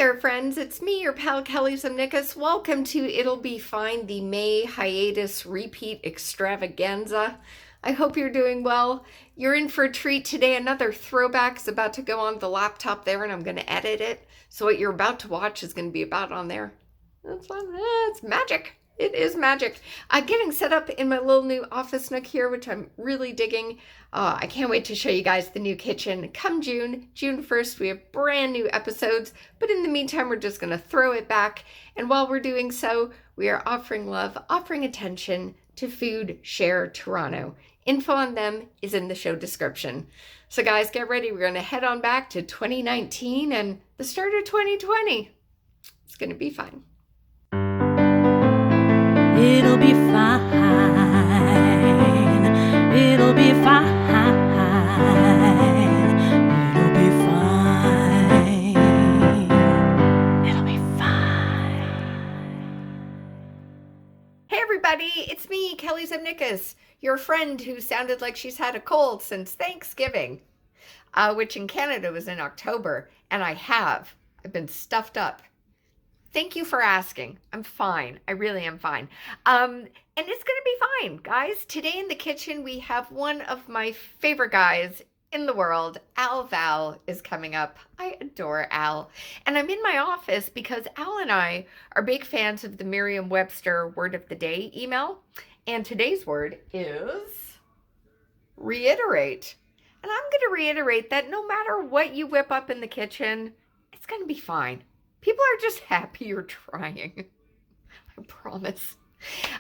there, friends. It's me, your pal Kelly Zemnikas. Welcome to It'll Be Fine, the May Hiatus Repeat Extravaganza. I hope you're doing well. You're in for a treat today. Another throwback is about to go on the laptop there, and I'm going to edit it. So what you're about to watch is going to be about on there. That's fun. It's magic. It is magic. Getting set up in my little new office nook here, which I'm really digging. I can't wait to show you guys the new kitchen. Come June 1st, we have brand new episodes. But in the meantime, we're just going to throw it back. And while we're doing so, we are offering love, offering attention to FoodShare Toronto. Info on them is in the show description. So guys, get ready. We're going to head on back to 2019 and the start of 2020. It's going to be fun. It'll be fine. It'll be fine. It'll be fine. It'll be fine. Hey everybody, it's me, Kelly Zemnikas, your friend who sounded like she's had a cold since Thanksgiving, which in Canada was in October, and I've been stuffed up. Thank you for asking. I'm fine. I really am fine. And it's going to be fine, guys. Today in the kitchen, we have one of my favorite guys in the world. Al Val is coming up. I adore Al. And I'm in my office because Al and I are big fans of the Merriam-Webster Word of the Day email. And today's word is reiterate. And I'm going to reiterate that no matter what you whip up in the kitchen, it's going to be fine. People are just happy you're trying. I promise.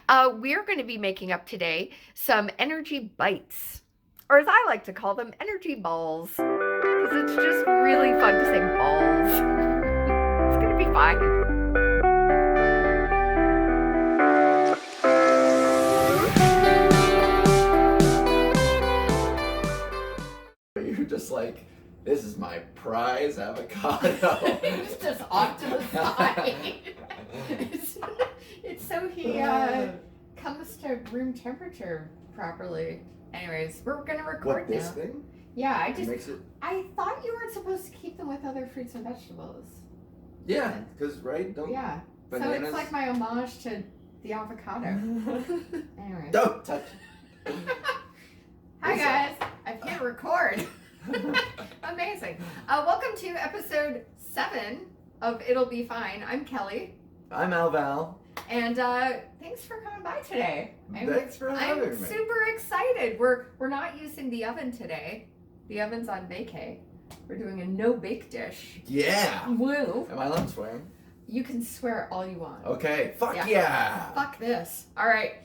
We're going to be making up today some energy bites, or as I like to call them, energy balls, because it's just really fun to say balls. It's going to be fine. You're just like, this is my prize avocado. It's just off to the side. It's so he comes to room temperature properly. Anyways, we're gonna record What, this now. thing? Yeah, I thought you weren't supposed to keep them with other fruits and vegetables. Yeah, because, right? Don't Yeah. bananas... So it's like my homage to the avocado. Anyways. Don't touch it. Hi guys, I've hit record. Amazing. Welcome to episode 7 of It'll Be Fine. I'm Kelly. I'm Al Val. And thanks for coming by today. Thanks for having me. I'm super excited. We're not using the oven today. The oven's on vacay. We're doing a no-bake dish. Yeah. Woo. Am I allowed to swear? You can swear all you want. Okay. Fuck yeah. Fuck this. All right.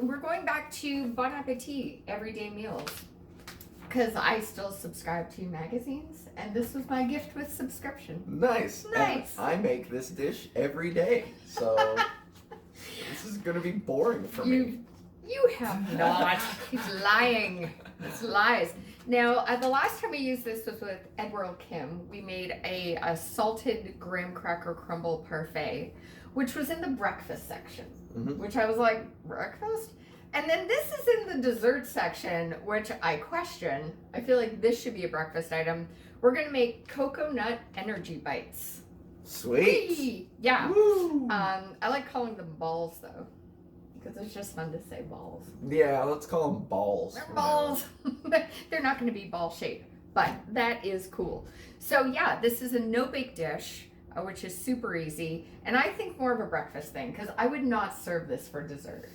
We're going back to Bon Appetit everyday meals, because I still subscribe to magazines, and this was my gift with subscription. Nice. Nice. And I make this dish every day, so this is going to be boring for me. You have not. He's lying. It's lies. Now, the last time we used this was with Edward Kim. We made a salted graham cracker crumble parfait, which was in the breakfast section, which I was like, breakfast? And then this is in the dessert section, which I question. I feel like this should be a breakfast item. We're going to make coconut energy bites. Sweet. Whee! Yeah. Woo. I like calling them balls, though, because it's just fun to say balls. Yeah, let's call them balls. They're balls. They're not going to be ball shaped, but that is cool. So yeah, this is a no-bake dish, which is super easy. And I think more of a breakfast thing, because I would not serve this for dessert.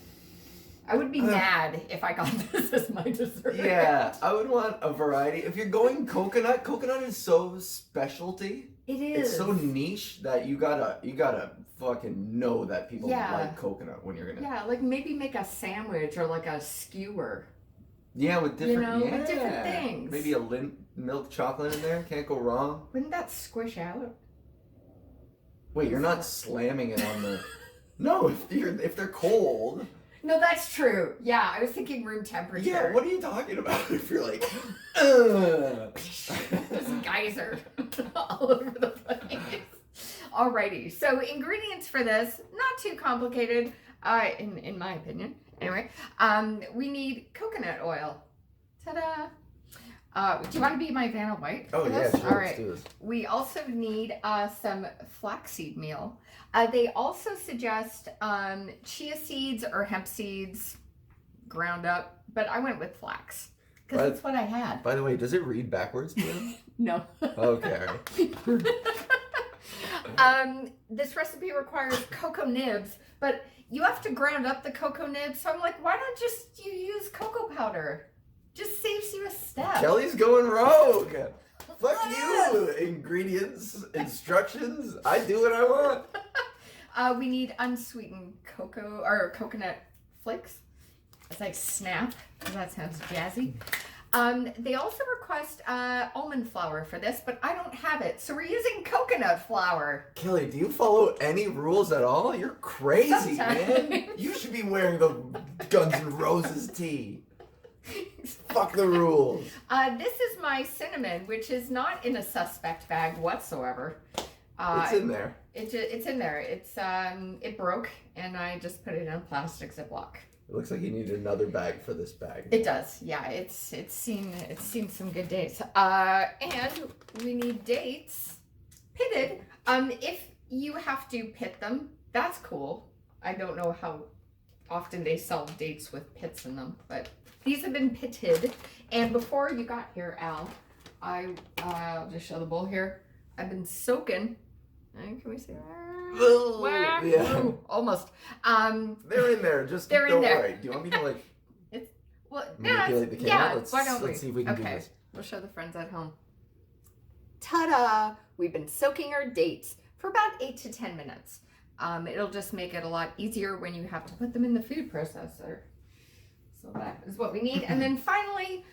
I would be mad if I got this as my dessert. Yeah, I would want a variety. If you're going coconut is so specialty. It is. It's so niche that you gotta fucking know that people like coconut when you're gonna. Yeah, like maybe make a sandwich or like a skewer. Yeah, with different, with different things. Maybe a milk chocolate in there. Can't go wrong. Wouldn't that squish out? Wait, you're not slamming it on the. No, if they're cold. No, that's true. Yeah, I was thinking room temperature. Yeah, what are you talking about? If you're like, There's a geyser all over the place. Alrighty, so ingredients for this, not too complicated, in my opinion. Anyway, we need coconut oil. Ta-da! Do you want to be my Vanna White? Oh, for yeah, this? sure. All Let's right. do this. We also need some flaxseed meal. They also suggest chia seeds or hemp seeds ground up, but I went with flax because that's what I had. By the way, does it read backwards to you? No. Okay, all right. This recipe requires cocoa nibs, but you have to ground up the cocoa nibs. So I'm like, why not just you use cocoa powder? Just saves you a step. Kelly's going rogue. Fuck you. Ingredients, instructions. I do what I want. We need unsweetened cocoa or coconut flakes. As I snap, because that sounds jazzy. They also request almond flour for this, but I don't have it, so we're using coconut flour. Kelly, do you follow any rules at all? You're crazy, Sometimes. man. You should be wearing the Guns N' Roses tee. Fuck the rules. This is my cinnamon, which is not in a suspect bag whatsoever. It's in there. It's in there. It broke, and I just put it in a plastic Ziploc. It looks like you need another bag for this bag. It does, yeah. It's seen some good days. And we need dates pitted. If you have to pit them, that's cool. I don't know how often they sell dates with pits in them, but these have been pitted. And before you got here, Al, I'll just show the bowl here. I've been soaking. Can we see that? Yeah. Ooh, almost. They're in there. Just They're in don't there. worry. Do you want me to like manipulate the camera? Yeah, Let's why don't we? see if we can do Okay, this. we'll show the friends at home. Ta-da! We've been soaking our dates for about 8 to 10 minutes. It'll just make it a lot easier when you have to put them in the food processor. So that is what we need. And then finally,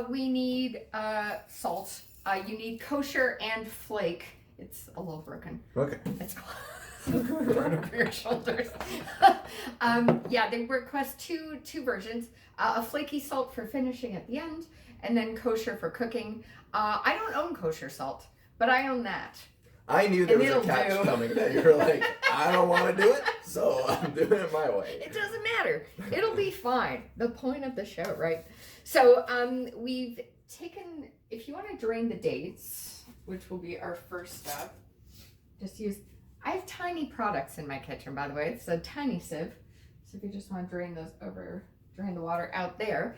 we need salt. You need kosher and flake. It's a little broken. Okay. It's right over your shoulders. Yeah, they request two versions. A flaky salt for finishing at the end, and then kosher for cooking. I don't own kosher salt, but I own that. I knew there And was a it'll catch do. coming that you were like, I don't want to do it, so I'm doing it my way. It doesn't matter. It'll be fine. The point of the show, right? So we've taken, if you want to drain the dates, which will be our first step, just use, I have tiny products in my kitchen, by the way. It's a tiny sieve. So if you just want to drain the water out there.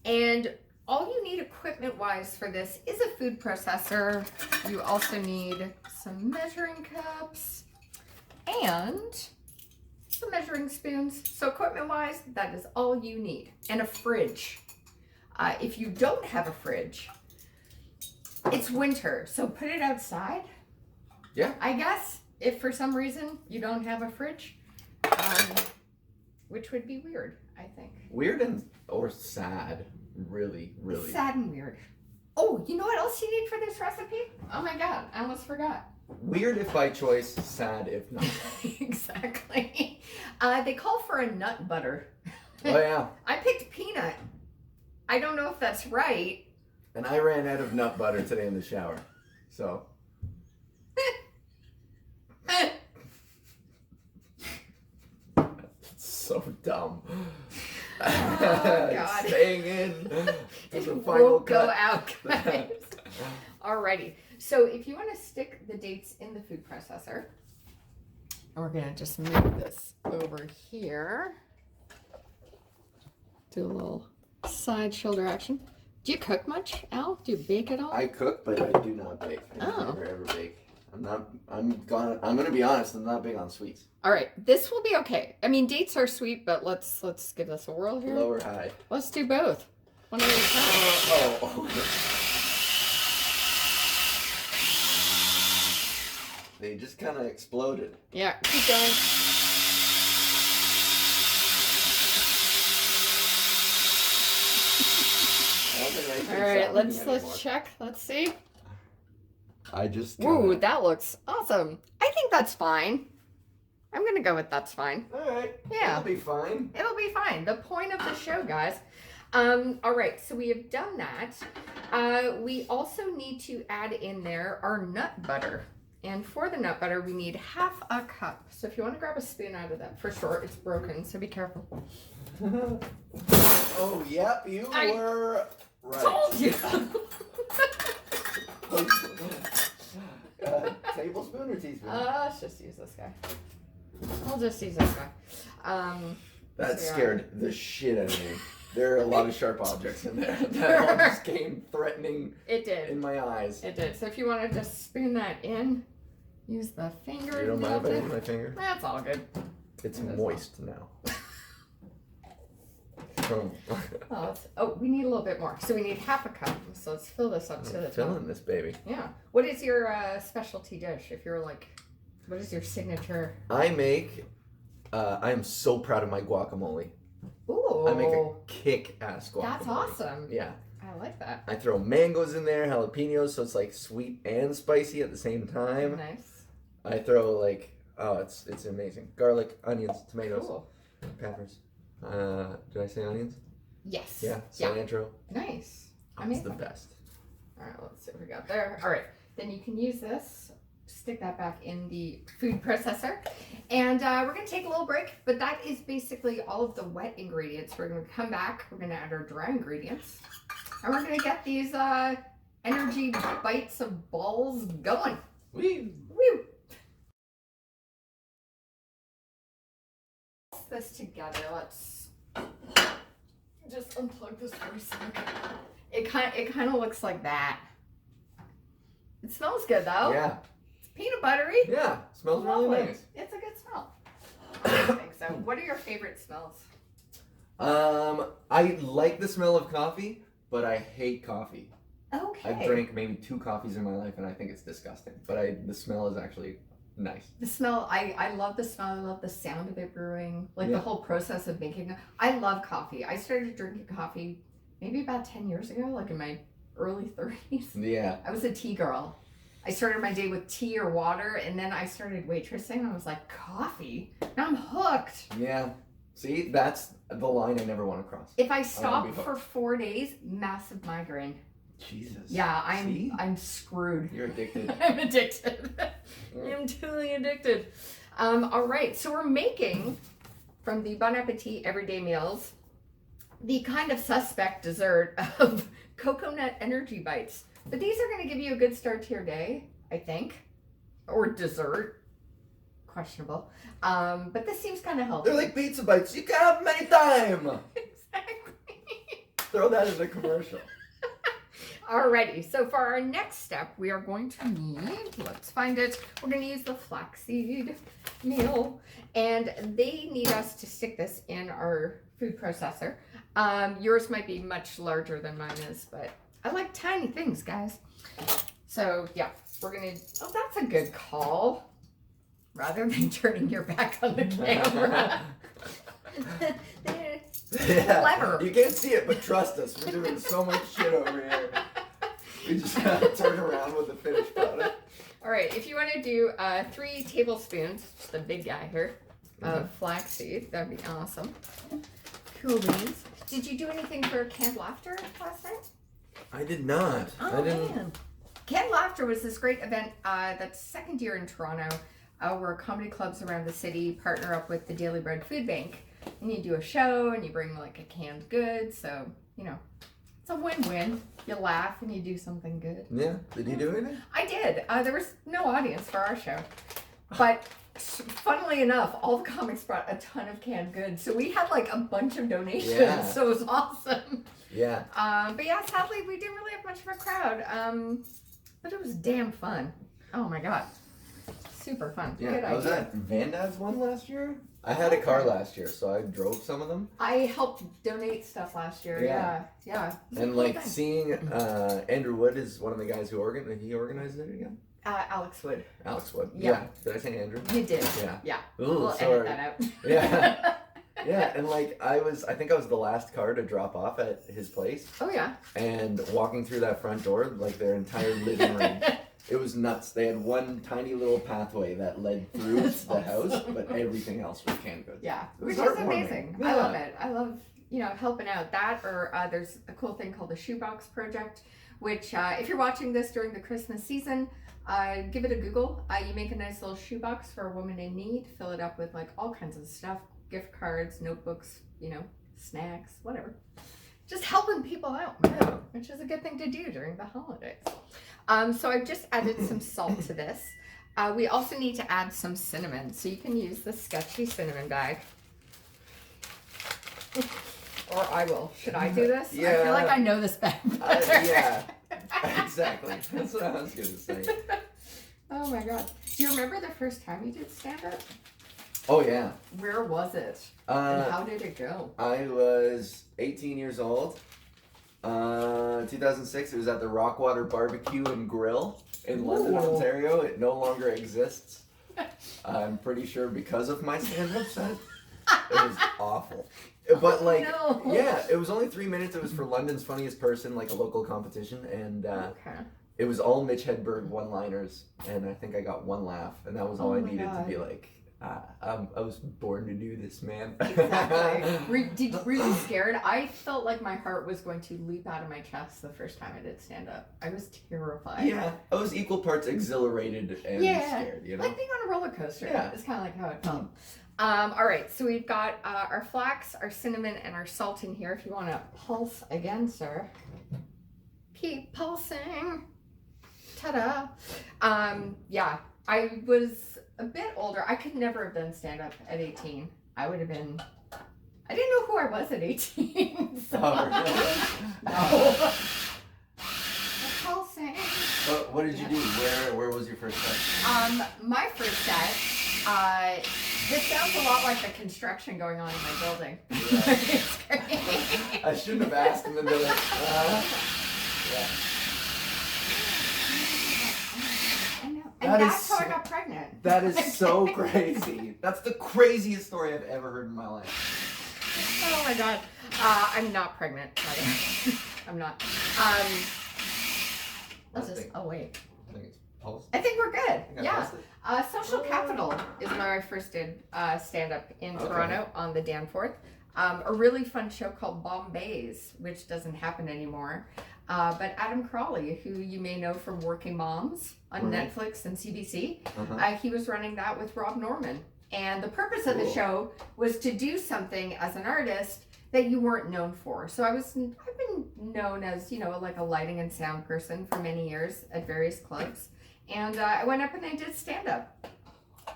And all you need equipment-wise for this is a food processor. You also need some measuring cups and some measuring spoons. So equipment-wise, that is all you need. And a fridge. If you don't have a fridge, it's winter, so put it outside. Yeah. I guess, if for some reason you don't have a fridge, which would be weird, I think. Weird or sad. Really, really. Sad and weird. Oh, you know what else you need for this recipe? Oh my god, I almost forgot. Weird if by choice, sad if not. Exactly. They call for a nut butter. Oh yeah. I picked peanut. I don't know if that's right. And I ran out of nut butter today in the shower. So. It's so dumb. Oh, God. Staying in to the It final won't go cut. out, guys. Alrighty. So if you want to stick the dates in the food processor, and we're gonna just move this over here. Do a little side shoulder action. Do you cook much, Al? Do you bake at all? I cook, but I do not bake. I Oh. never ever bake. I'm gonna be honest, I'm not big on sweets. All right, this will be okay. I mean, dates are sweet, but let's give this a whirl here. Low or high? Let's do both. One at a time. Oh. They just kind of exploded. Yeah, keep going. I don't think anything's All right, happening anymore. let's check. Let's see. I just. Ooh, that looks awesome. I think that's fine. I'm gonna go with that's fine. All right. Yeah. It'll be fine. It'll be fine. The point of the show, guys. All right, so we have done that. We also need to add in there our nut butter. And for the nut butter, we need half a cup. So if you want to grab a spoon out of that, for sure, it's broken, so be careful. Oh, yep, you I- were Right. Told you. Tablespoon or teaspoon? Let's just use this guy. I'll just use this guy. That so yeah. scared the shit out of me. There are a lot of sharp objects in there. That all just came threatening It did. in my eyes. It did. So if you want to just spoon that in, use the finger. You don't mind if I use my finger? That's all good. It's moist now. We need a little bit more. So we need half a cup. So let's fill this up to the top. Filling this baby. Yeah. What is your specialty dish? If you're like, what is your signature? I am so proud of my guacamole. Ooh. I make a kick-ass guacamole. That's awesome. Yeah. I like that. I throw mangoes in there, jalapenos, so it's like sweet and spicy at the same time. Nice. I throw like, it's amazing. Garlic, onions, tomatoes, Cool. peppers. Did I say onions? Yes. Yeah. Cilantro. Nice. It's the best. All right, let's see what we got there. All right, then you can use this, stick that back in the food processor, and we're gonna take a little break, but that is basically all of the wet ingredients. We're gonna come back, we're gonna add our dry ingredients, and we're gonna get these energy bites of balls going. Woo! Woo! This together. Let's just unplug this for a second. It kind of looks like that. It smells good though. Yeah. It's peanut buttery. Yeah. Smells really Lovely. nice. It's a good smell. I think so. What are your favorite smells? I like the smell of coffee, but I hate coffee. Okay. I've drank maybe 2 coffees in my life, and I think it's disgusting. But the smell is actually nice. The smell, I love the smell. I love the sound of it brewing. Like Yeah. the whole process of making it. I love coffee. I started drinking coffee maybe about 10 years ago, like in my early 30s. Yeah. I was a tea girl. I started my day with tea or water, and then I started waitressing. I was like, coffee? Now I'm hooked. Yeah. See, that's the line I never want to cross. If I be stop hooked. for 4 days, massive migraine. Jesus. Yeah, See? I'm screwed. You're addicted. I'm addicted. I'm totally addicted. All right, so we're making from the Bon Appetit Everyday Meals the kind of suspect dessert of coconut energy bites. But these are going to give you a good start to your day, I think, or dessert. Questionable. But this seems kind of healthy. They're like pizza bites. You can have them anytime. Exactly. Throw that as a commercial. Alrighty, so for our next step, we are going to need, let's find it, we're going to use the flaxseed meal, and they need us to stick this in our food processor. Yours might be much larger than mine is, but I like tiny things, guys. So yeah, we're going to, oh, that's a good call, rather than turning your back on the camera. Yeah. Clever. You can't see it, but trust us. We're doing so much shit over here. We just gotta turn around with the finished product. All right, if you want to do 3 tablespoons, just the big guy here, of flaxseed, that'd be awesome. Cool beans. Did you do anything for Canned Laughter last night? I did not. Oh, I didn't. man. Canned Laughter was this great event that's second year in Toronto, where comedy clubs around the city partner up with the Daily Bread Food Bank. And you do a show and you bring like a canned good, so, you know, it's a win-win. You laugh and you do something good. Yeah. Did you do anything? I did. There was no audience for our show. But funnily enough, all the comics brought a ton of canned goods. So we had like a bunch of donations. Yeah. So it was awesome. Yeah. But yeah, sadly, we didn't really have much of a crowd. But it was damn fun. Oh my God. Super fun. Yeah. Good I was idea. at Van Dad's one last year. I had a car last year, so I drove some of them. I helped donate stuff last year. Yeah. Yeah. And like seeing Andrew Wood is one of the guys who organized it again. Alex Wood. Alex Wood. Yeah. Did I say Andrew? You did. Yeah. Yeah. Ooh, We'll sorry. edit that out. Yeah. Yeah, and like I think I was the last car to drop off at his place, Oh yeah. and walking through that front door, like their entire living room, it was nuts. They had one tiny little pathway that led through That's the house, awesome. but everything else was canned goods. Yeah, It was which is heartwarming. amazing. I Yeah. love it. I love, helping out. That or there's a cool thing called the Shoebox Project, which if you're watching this during the Christmas season, give it a Google. You make a nice little shoebox for a woman in need. Fill it up with like all kinds of stuff, gift cards, notebooks, snacks, whatever. just helping people out, which is a good thing to do during the holidays. So I've just added some salt to this. We also need to add some cinnamon, so you can use the sketchy cinnamon bag. Or I will. Should I do this? Yeah. I feel like I know this bag better. Yeah, exactly. That's what I was going to say. Oh my god. Do you remember the first time you did stand-up? Oh, yeah. Where was it? And how did it go? I was 18 years old. 2006, it was at the Rockwater Barbecue and Grill in London, Ontario. It no longer exists. I'm pretty sure because of my stand-up set. It was awful. But like, yeah, it was only 3 minutes. It was for London's Funniest Person, like a local competition, and it was all Mitch Hedberg one-liners, and I think I got one laugh, and that was all I needed to be like, I was born to do this, man. Exactly. Were you scared? I felt like my heart was going to leap out of my chest the first time I did stand-up. I was terrified. Yeah, I was equal parts exhilarated and scared, you know? Like being on a roller coaster. Yeah. It's kind of like how it felt. All right, so we've got our flax, our cinnamon, and our salt in here. If you want to pulse again, sir. Keep pulsing. Ta-da. Yeah, I was a bit older. I could never have done stand-up at 18. I would have been... I didn't know who I was at 18. So. No. Pulsing. What did you do? Where was your first set? My first set... this sounds a lot like the construction going on in my building. Yeah. It's great. I shouldn't have asked, and then they're like, yeah. I know. And that's how I got pregnant. That is so crazy. That's the craziest story I've ever heard in my life. Oh my god. I'm not pregnant, by the way. I'm not. Oh wait. I think it's pulse. I think we're good. Yeah. Social Oh. Capital is where I first did stand-up in Toronto on the Danforth. A really fun show called Bombays, which doesn't happen anymore. But Adam Crawley, who you may know from Working Moms on Netflix and CBC, he was running that with Rob Norman. And the purpose of the show was to do something as an artist that you weren't known for. So I've been known as, like a lighting and sound person for many years at various clubs. And I went up and I did stand-up.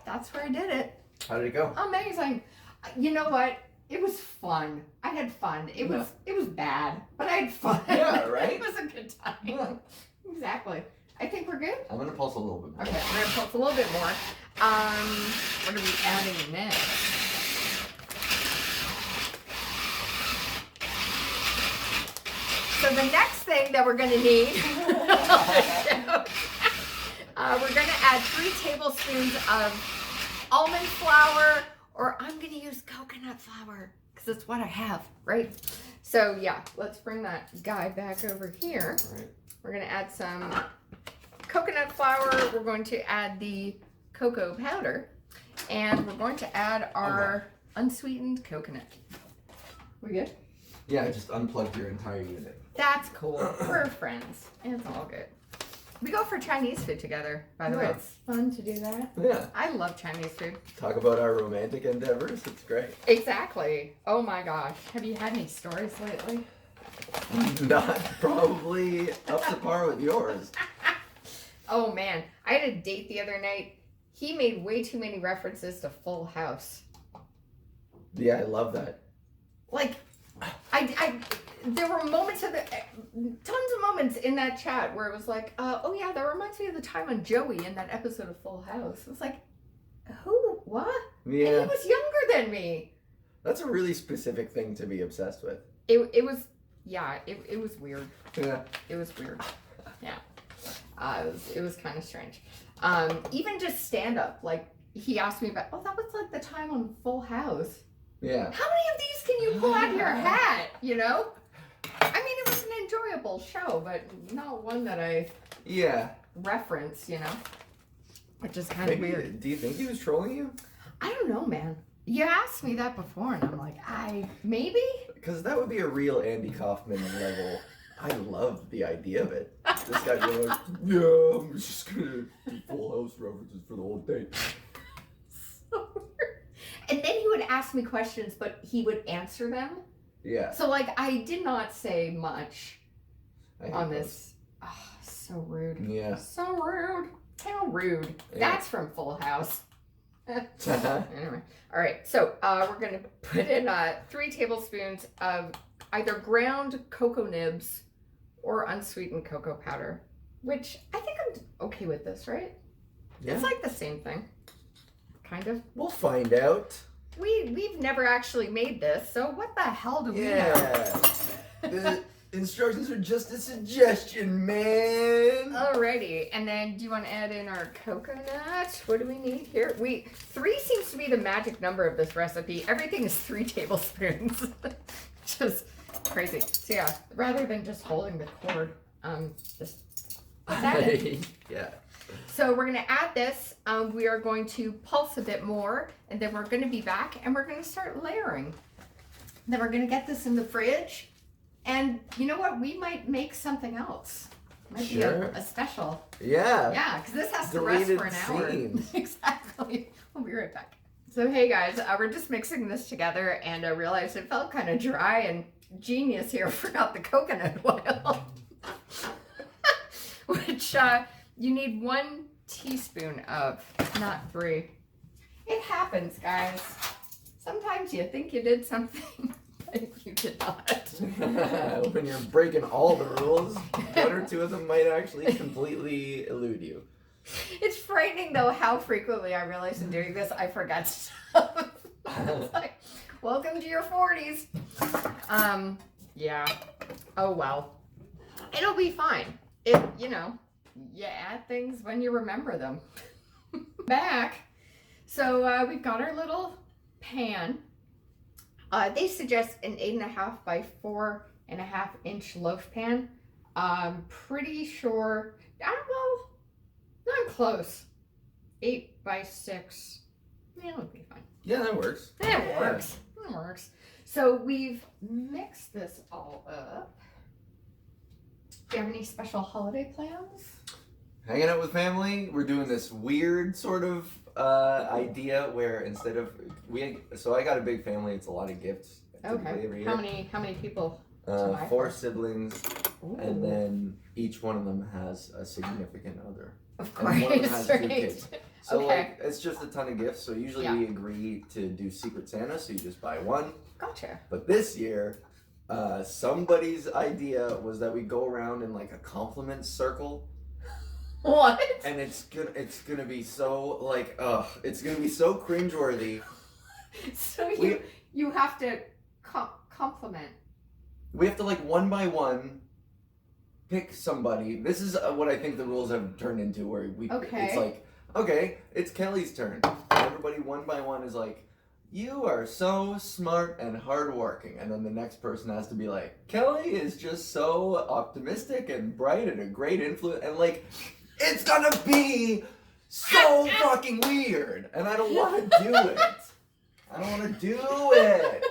That's where I did it. How did it go? Amazing. You know what? It was fun. I had fun. It was bad, but I had fun. Yeah, right? It was a good time. Yeah. Exactly. I think we're good. I'm going to pulse a little bit more. Okay, we're going to pulse a little bit more. What are we adding next? So the next thing that we're going to need, we're going to add 3 tablespoons of almond flour, or I'm going to use coconut flour because it's what I have, right? So yeah, let's bring that guy back over here. Right. We're going to add some coconut flour. We're going to add the cocoa powder, and we're going to add our unsweetened coconut. We good? Yeah, I just unplugged your entire unit. That's cool. We're friends. It's all good. We go for Chinese food together, by the way. It's fun to do that. Yeah. I love Chinese food. Talk about our romantic endeavors. It's great. Exactly. Oh my gosh. Have you had any stories lately? Not probably up to par with yours. Oh man. I had a date the other night. He made way too many references to Full House. Yeah, I love that. Like, there were moments of tons of moments in that chat where it was like, oh yeah, that reminds me of the time on Joey in that episode of Full House. It was like, who? What? Yeah. And he was younger than me. That's a really specific thing to be obsessed with. It was, yeah, it was weird. Yeah. It was weird. Yeah. It was kind of strange. Even just stand up, like he asked me about, that was like the time on Full House. Yeah. How many of these can you pull out of your hat, I mean, it was an enjoyable show, but not one that I reference, which is kind of weird. Do you think he was trolling you? I don't know, man. You asked me that before, and I'm like, maybe? Because that would be a real Andy Kaufman level. I love the idea of it. This guy being like, yeah, I'm just going to do Full House references for the whole day. So weird. And then he would ask me questions, but he would answer them Yeah. So like I did not say much I hate on those. this. Oh, so rude. Yeah. So rude. How rude. Yeah. That's from Full House. Anyway. All right. So we're going to put in 3 tablespoons of either ground cocoa nibs or unsweetened cocoa powder, which I think I'm okay with this, right? Yeah. It's like the same thing. Kind of. We'll find out. We've never actually made this, so what the hell do we know? Yeah. The instructions are just a suggestion, man. Alrighty, and then do you want to add in our coconut? What do we need here? 3 seems to be the magic number of this recipe. Everything is 3 tablespoons. Just crazy. So yeah, rather than just holding the cord, just put that in. Yeah. So we're gonna add this. We are going to pulse a bit more, and then we're gonna be back, and we're gonna start layering. Then we're gonna get this in the fridge, and you know what? We might make something else. Might be Sure. a special. Yeah. Yeah, because this has to rest Deleted for an hour. scenes. Exactly. We'll be right back. So hey guys, we're just mixing this together, and I realized it felt kind of dry, and Genius here forgot the coconut oil, which you need 1 teaspoon of, not 3. It happens, guys. Sometimes you think you did something, but you did not. When you're breaking all the rules, 1 or 2 of them might actually completely elude you. It's frightening though how frequently I realize in doing this I forget stuff. It's like, welcome to your 40s. Yeah. Oh well. It'll be fine. You add things when you remember them. Back. So we've got our little pan. They suggest an 8.5 by 4.5 inch loaf pan. I'm pretty sure. Well, I'm close. 8 by 6. Yeah, it'll be fine. Yeah, that works. That works. That works. So we've mixed this all up. Do you have any special holiday plans? Hanging out with family, we're doing this weird sort of idea where instead of so I got a big family. It's a lot of gifts typically every year. How many people? 4 siblings, Ooh. and then each one of them has a significant other. Of And course, one of them has 2 right? kids. So Okay. like it's just a ton of gifts. So usually Yeah. we agree to do Secret Santa, so you just buy 1. Gotcha. But this year, somebody's idea was that we go around in like a compliment circle, What? and it's gonna be so like it's gonna be so cringeworthy. So We- you have to compliment. We have to like 1 by 1 pick somebody. This is what I think the rules have turned into, where Okay. it's like, okay, it's Kelly's turn. Everybody 1 by 1 is like, you are so smart and hardworking, and then the next person has to be like, Kelly is just so optimistic and bright and a great influence, and like, it's gonna be so fucking weird, and I don't want to do it. I don't want to do it.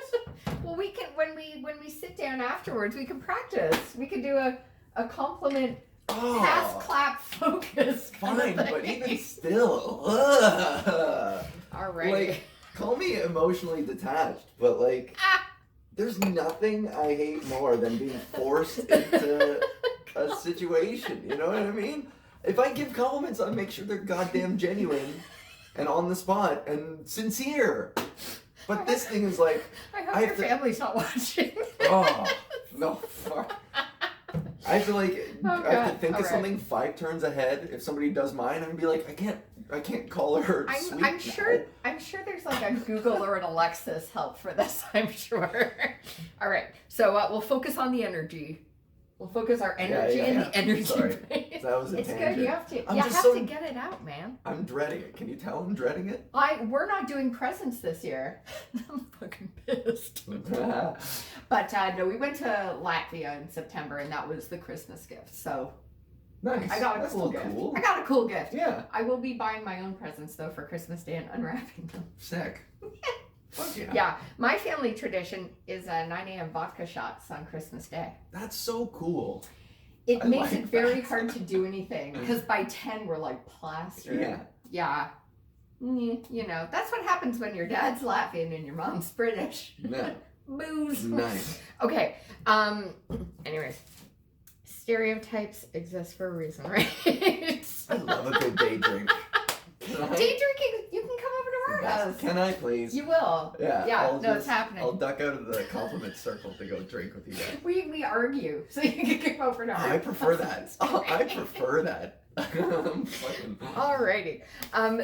Well, we can when we sit down afterwards, we can practice. We can do a compliment pass, clap, focus. kind of Fine, but thing. even still, Alrighty. like, call me emotionally detached, but like, there's nothing I hate more than being forced into a situation. You know what I mean? If I give compliments, I make sure they're goddamn genuine and on the spot and sincere. But this thing is like, I hope I your have to- family's not watching. oh no, fuck. I have to like, Oh, I have to God. think of Alright. something 5 turns ahead. If somebody does mine, I'm gonna be like, I can't call her sweet. I'm sure there's like a Google or an Alexa's help for this. I'm sure. All right, so we'll focus on the energy. We'll focus our energy in the energy. Sorry. phase. That was a It's tangent. good. You have to. I'm You just have so- to get it out, man. I'm dreading it. Can you tell I'm dreading it? We're not doing presents this year. I'm fucking pissed. But no, we went to Latvia in September, and that was the Christmas gift. So Nice. I got a That's cool still gift. cool. I got a cool gift. Yeah. I will be buying my own presents though for Christmas Day and unwrapping them. Sick. Fuck yeah. Yeah, my family tradition is 9 a.m. vodka shots on Christmas Day. That's so cool. It I makes like it very that. hard to do anything because by 10 we're like plastered. Yeah. Yeah. You know, that's what happens when your dad's Latvian and your mom's British. Yeah. Booze. Nice. Okay. Anyways, stereotypes exist for a reason, right? I love a good day drink. Can I? Day drinking. You can come over to our house. Can I please? You will. Yeah. Yeah. It's happening. I'll duck out of the compliment circle to go drink with you guys. We argue, so you can come over to our house. I prefer that. I prefer that. Alrighty.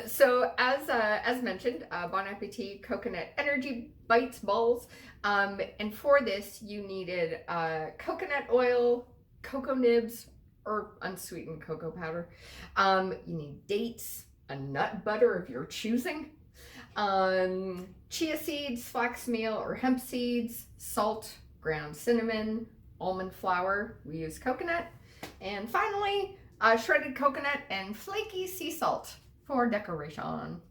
So as mentioned, Bon Appetit Coconut Energy Bites Balls. And for this, you needed coconut oil, cocoa nibs, or unsweetened cocoa powder. You need dates, a nut butter of your choosing, chia seeds, flax meal or hemp seeds, salt, ground cinnamon, almond flour. We use coconut, and finally, shredded coconut and flaky sea salt for decoration.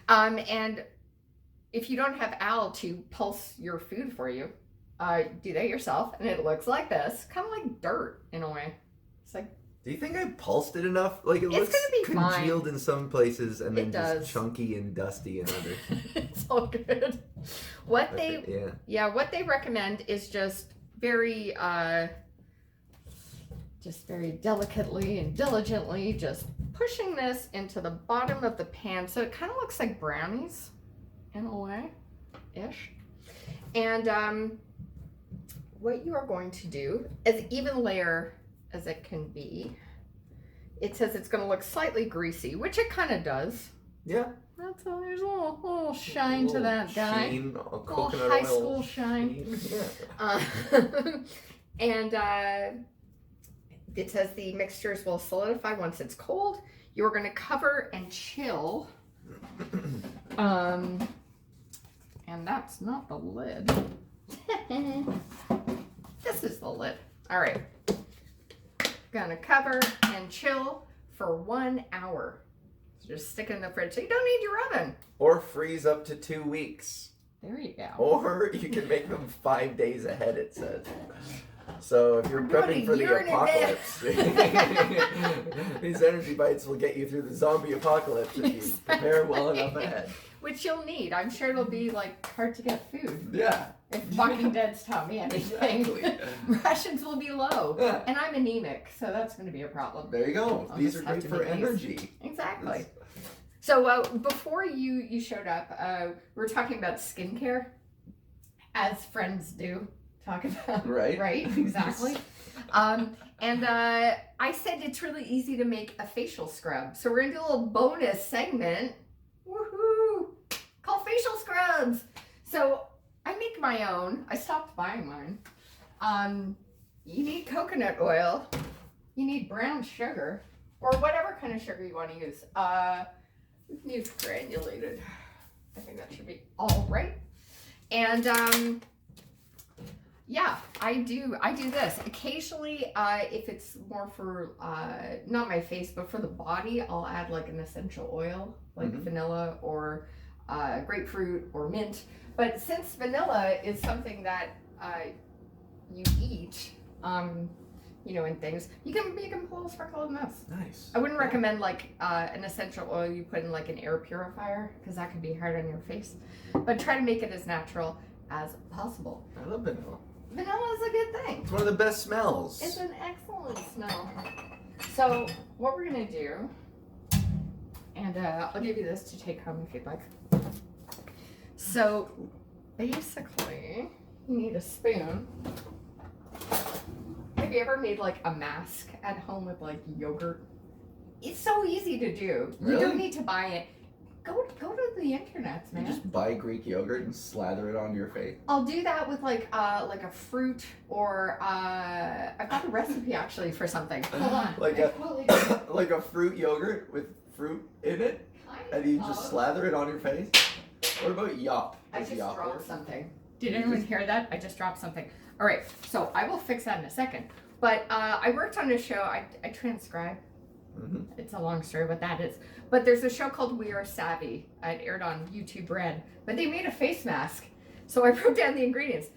And if you don't have Al to pulse your food for you, do that yourself, and it looks like this, kind of like dirt in a way. It's like. Do you think I pulsed it enough? Like it It's looks gonna be congealed fine. in some places and then It does. just chunky and dusty in others. It's all good. What they recommend is just very delicately and diligently just pushing this into the bottom of the pan so it kind of looks like brownies in a way ish. And what you are going to do, as even layer as it can be, it says it's going to look slightly greasy, which it kind of does. Yeah. That's all. There's a little shine to that guy. Sheen, a Little coconut high oil school shine. Yeah. And it says the mixtures will solidify once it's cold. You're going to cover and chill. And that's not the lid. This is the lid. All right. Gonna cover and chill for 1 hour. So just stick it in the fridge. So you don't need your oven. Or freeze up to 2 weeks. There you go. Or you can make them 5 days ahead, it says. So if you're prepping for the apocalypse, these energy bites will get you through the zombie apocalypse if you prepare well enough ahead. Which you'll need. I'm sure it'll be like hard to get food. Yeah. If Walking Dead's taught me anything, Exactly. rations will be low. Yeah. And I'm anemic, so that's going to be a problem. There you go. I'll These just are have great to for make these. energy. Exactly. So before you showed up, we were talking about skincare, as friends do talk about. Right. Right. Exactly. And I said it's really easy to make a facial scrub. So we're gonna do a little bonus segment. Woohoo! Called facial scrubs. So I make my own. I stopped buying mine. You need coconut oil. You need brown sugar, or whatever kind of sugar you want to use. We can use granulated. I think that should be all right. And yeah, I do this occasionally. If it's more for not my face, but for the body, I'll add like an essential oil, like vanilla or grapefruit or mint. But since vanilla is something that you eat, and things, you can put a little sprinkle in this. Nice. I wouldn't recommend like an essential oil you put in like an air purifier, because that could be hard on your face. But try to make it as natural as possible. I love vanilla. Vanilla is a good thing. It's one of the best smells. It's an excellent smell. So what we're gonna do, and I'll give you this to take home if you'd like. So basically, you need a spoon. Have you ever made like a mask at home with like yogurt? It's so easy to do. You Really? don't need to buy it. Go to the internet, You man. just buy Greek yogurt and slather it onto your face. I'll do that with like a fruit, or I've got a recipe actually for something. Hold on. Like I totally do. like a fruit yogurt with fruit in it, and you just slather it on your face. What about yop? I Does just yop dropped work? something. Did anyone hear that? I just dropped something. All right, so I will fix that in a second. But I worked on a show. I transcribe. It's a long story what that is. But there's a show called We Are Savvy. It aired on YouTube Red. But they made a face mask. So I wrote down the ingredients.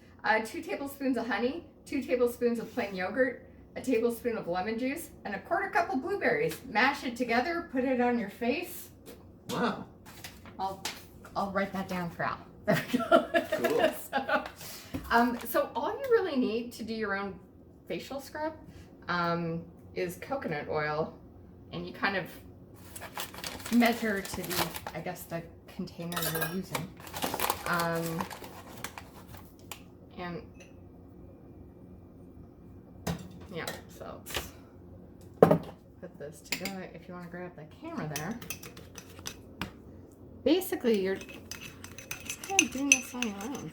2 tablespoons of honey, 2 tablespoons of plain yogurt, a tablespoon of lemon juice, and a quarter cup of blueberries. Mash it together, put it on your face. Wow. I'll write that down for Al. There we go. Cool. So all you really need to do your own facial scrub is coconut oil, and you kind of measure to the, I guess, the container you're using. And yeah, so let's put this together. If you want to grab the camera there, basically you're just kind of doing this on your own.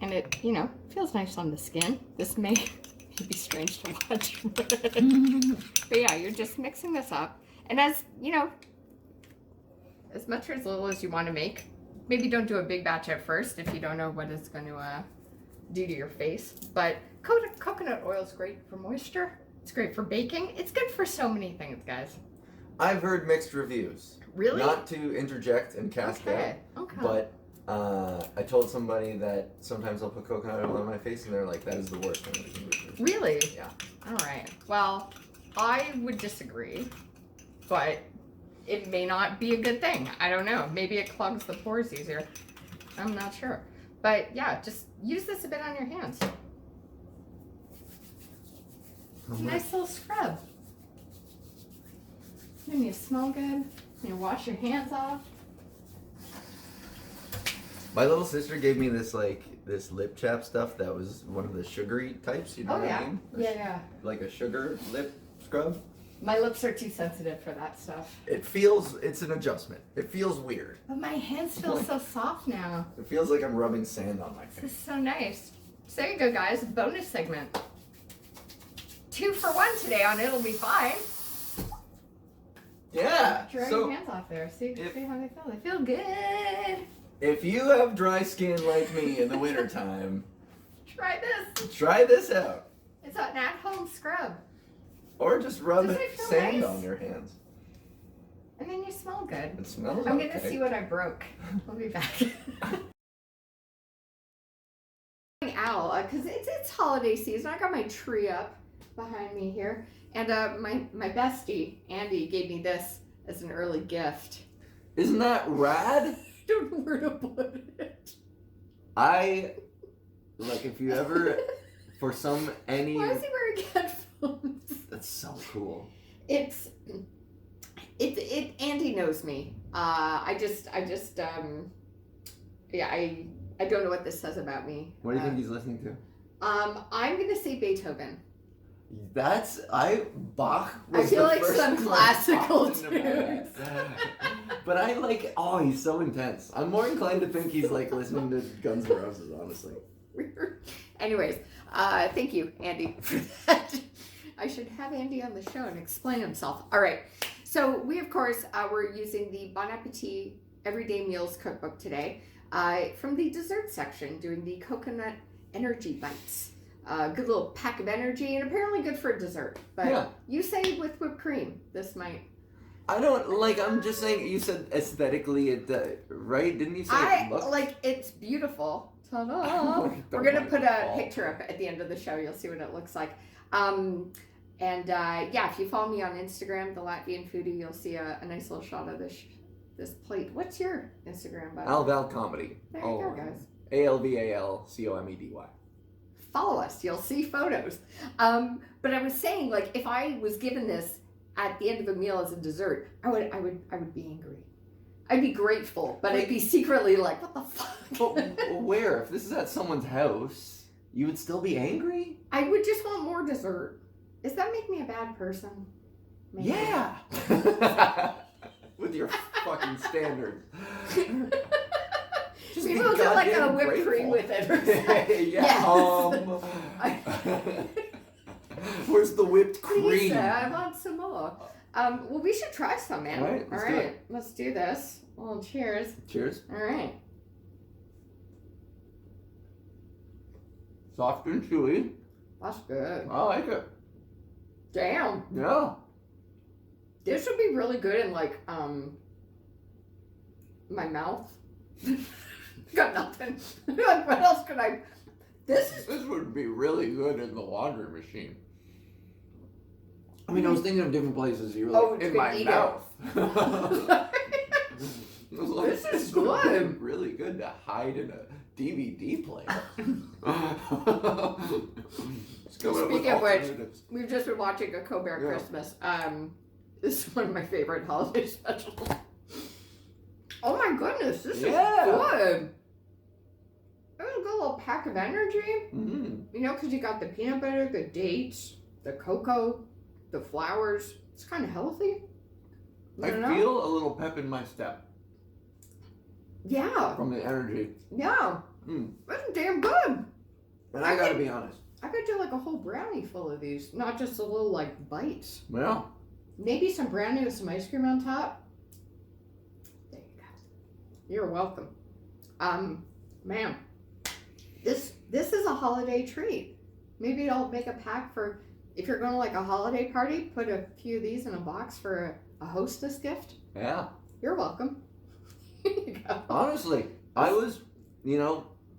And it, you know, feels nice on the skin. This may be strange to watch. But yeah, you're just mixing this up. And as, you know, as much or as little as you want to make. Maybe don't do a big batch at first if you don't know what it's going to do to your face. But coconut oil is great for moisture. It's great for baking. It's good for so many things, guys. I've heard mixed reviews. Really? Not to interject and cast doubt, but I told somebody that sometimes I'll put coconut oil on my face and they're like, that is the worst thing you can do. Really? Yeah. All right. Well, I would disagree, but it may not be a good thing. I don't know. Maybe it clogs the pores easier. I'm not sure. But yeah, just use this a bit on your hands. It's a nice little scrub. And you smell good. You wash your hands off. My little sister gave me this this lip chap stuff that was one of the sugary types, you know what I mean? Yeah. Like a sugar lip scrub. My lips are too sensitive for that stuff. It's an adjustment. It feels weird. But my hands feel so soft now. It feels like I'm rubbing sand on my This face. is so nice. So there you go, guys. Bonus segment. 2 for 1 today on It'll Be Fine. Yeah. Dry So your hands off there. See how they feel. They feel good. if you have dry skin like me in the wintertime, Try this. try this out. It's an at-home scrub. Or just rub Does it feel sand nice? on your hands. And then you smell good. It smells I'm okay. going to see what I broke. We'll be back. Owl, because it's holiday season. I got my tree up behind me here. And my bestie, Andy, gave me this as an early gift. Isn't that rad? I don't know where to put it. If you ever, for any... Why is he wearing headphones? That's so cool. Andy knows me. I don't know what this says about me. What do you think he's listening to? I'm gonna say Beethoven. Bach I was feel the like first some one that classical popped into my head. But he's so intense. I'm more inclined to think he's listening to Guns N' Roses, honestly. Anyways, thank you, Andy, for that. I should have Andy on the show and explain himself. All right. So we, of course, we're using the Bon Appetit Everyday Meals Cookbook today from the dessert section, doing the coconut energy bites. Good little pack of energy and apparently good for dessert. But Yeah. You say with whipped cream, this might. I don't, I'm just saying, you said aesthetically, right? Didn't you say it looked? It's beautiful. Ta-da! Oh, We're gonna put a oh. picture up at the end of the show. You'll see what it looks like. If you follow me on Instagram, the Latvian Foodie, you'll see a nice little shot of this plate. What's your Instagram, buddy? Alval Comedy. There you go, guys. ALVALCOMEDY. Follow us. You'll see photos. But I was saying, if I was given this at the end of a meal as a dessert, I would be angry. I'd be grateful, but I'd be secretly like, what the fuck? But where? If this is at someone's house, you would still be angry? I would just want more dessert. Does that make me a bad person? Maybe. Yeah. With your fucing standards. Just Maybe be we'll do a goddamn whipped cream grateful. with it or something. Yeah. Where's the whipped cream? Please, I want some more. Well, we should try some, man. All right, let's do it. Let's do this. Well, cheers. Cheers. All right. Soft and chewy. That's good. I like it. Damn. Yeah. This would be really good in my mouth. Got nothing. What else could I? This would be really good in the laundry machine. I mean, I was thinking of different places. You were in my mouth. This is would be good. really good to hide in a DVD player. Speaking of which, we've just been watching A Colbert Christmas. This is one of my favorite holiday specials. Oh my goodness, this is good. It was a good little pack of energy. You know, because you got the peanut butter, the dates, the cocoa, the flowers. It's kind of healthy. I feel a little pep in my step. Yeah. From the energy. Yeah. That's damn good. And I gotta be honest. I could do like a whole brownie full of these, not just a little like bites. Yeah. Maybe some brownie with some ice cream on top. There you go. You're welcome. Man, this is a holiday treat. Maybe I'll make a pack for if you're going to like a holiday party. Put a few of these in a box for a hostess gift. Yeah. You're welcome. Here you go. Honestly, I was,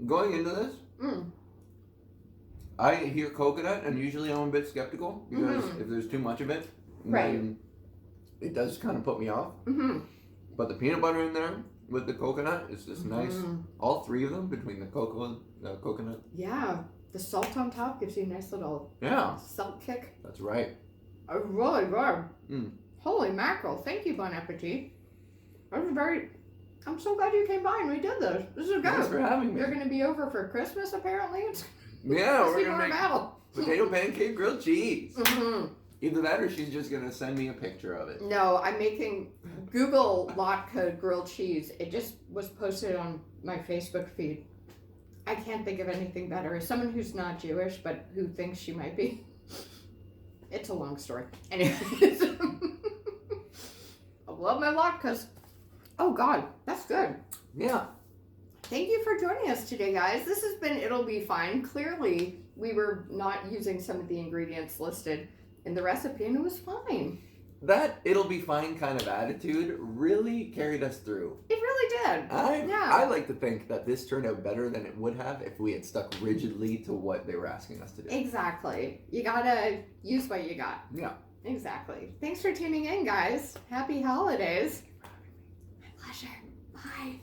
going into this. I hear coconut, and usually I'm a bit skeptical because if there's too much of it, then it does kind of put me off. But the peanut butter in there with the coconut is just nice. All three of them between the coconut. Yeah, the salt on top gives you a nice little salt kick. That's right. Really good. Holy mackerel! Thank you, Bon Appetit. That was very. I'm so glad you came by and we did this. This is good. Thanks for having me. You're going to be over for Christmas, apparently. It's we're gonna make potato pancake grilled cheese. Either that or she's just gonna send me a picture of it. No, I'm making Google latke grilled cheese. It just was posted on my Facebook feed. I can't think of anything better. As someone who's not Jewish but who thinks she might be, it's a long story. Anyways, I love my latkes. Oh God, that's good. Yeah. Thank you for joining us today, guys. This has been It'll Be Fine. Clearly, we were not using some of the ingredients listed in the recipe, and it was fine. That it'll be fine kind of attitude really carried us through. It really did. I like to think that this turned out better than it would have if we had stuck rigidly to what they were asking us to do. Exactly. You gotta use what you got. Yeah. Exactly. Thanks for tuning in, guys. Happy holidays. My pleasure. Bye.